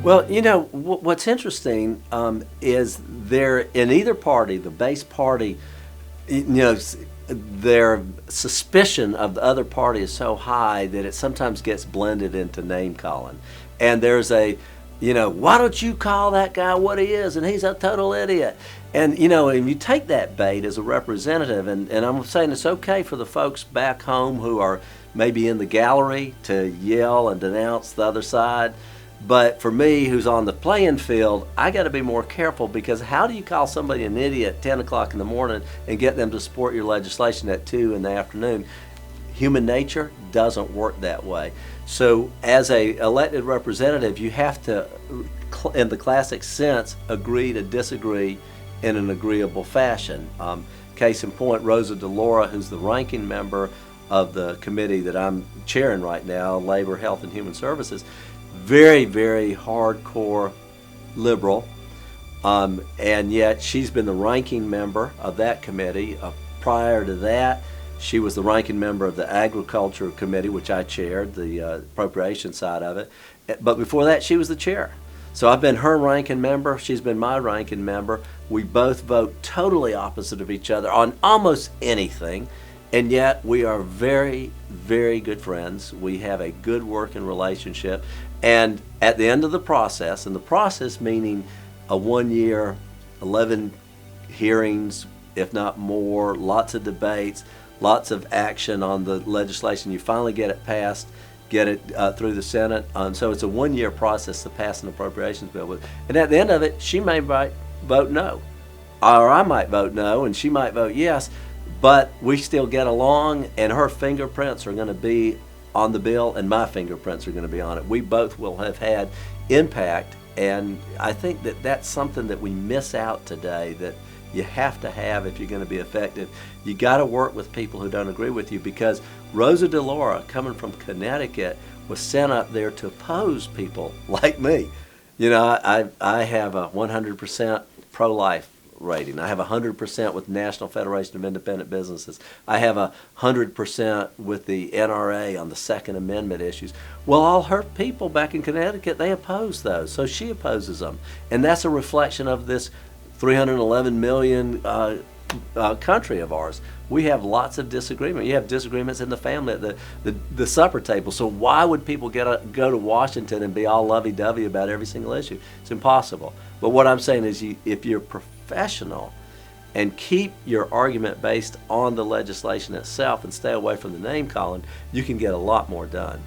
Well, what's interesting is there in either party, the base party, their suspicion of the other party is so high that it sometimes gets blended into name calling. And there's why don't you call that guy what he is? And he's a total idiot. And, if you take that bait as a representative, and I'm saying it's okay for the folks back home who are maybe in the gallery to yell and denounce the other side. But for me, who's on the playing field, I got to be more careful, because how do you call somebody an idiot at 10 o'clock in the morning and get them to support your legislation at 2 in the afternoon? Human nature doesn't work that way. So as a elected representative, you have to, in the classic sense, agree to disagree in an agreeable fashion. Case in point, Rosa DeLauro, who's the ranking member of the committee that I'm chairing right now, Labor, Health, and Human Services, very, very hardcore liberal, and yet she's been the ranking member of that committee. Prior to that, she was the ranking member of the Agriculture Committee, which I chaired, the appropriation side of it. But before that, she was the chair. So I've been her ranking member, she's been my ranking member. We both vote totally opposite of each other on almost anything, and yet we are very, very good friends. We have a good working relationship. And at the end of the process, and the process meaning a 1 year, 11 hearings, if not more, lots of debates, lots of action on the legislation. You finally get it passed, get it through the Senate. So it's a 1 year process to pass an appropriations bill. And at the end of it, she may vote no, or I might vote no, and she might vote yes, but we still get along, and her fingerprints are going to be on the bill, and my fingerprints are going to be on it. We both will have had impact, and I think that that's something that we miss out today, that you have to have if you're going to be effective. You got to work with people who don't agree with you, because Rosa DeLauro, coming from Connecticut, was sent up there to oppose people like me. I have a 100% pro-life rating. I have 100% with National Federation of Independent Businesses. I have 100% with the NRA on the Second Amendment issues. Well, all her people back in Connecticut, they oppose those, so she opposes them. And that's a reflection of this 311 million country of ours. We have lots of disagreement. You have disagreements in the family at the supper table. So why would people go to Washington and be all lovey-dovey about every single issue? It's impossible. But what I'm saying is, if you're professional and keep your argument based on the legislation itself and stay away from the name calling, you can get a lot more done.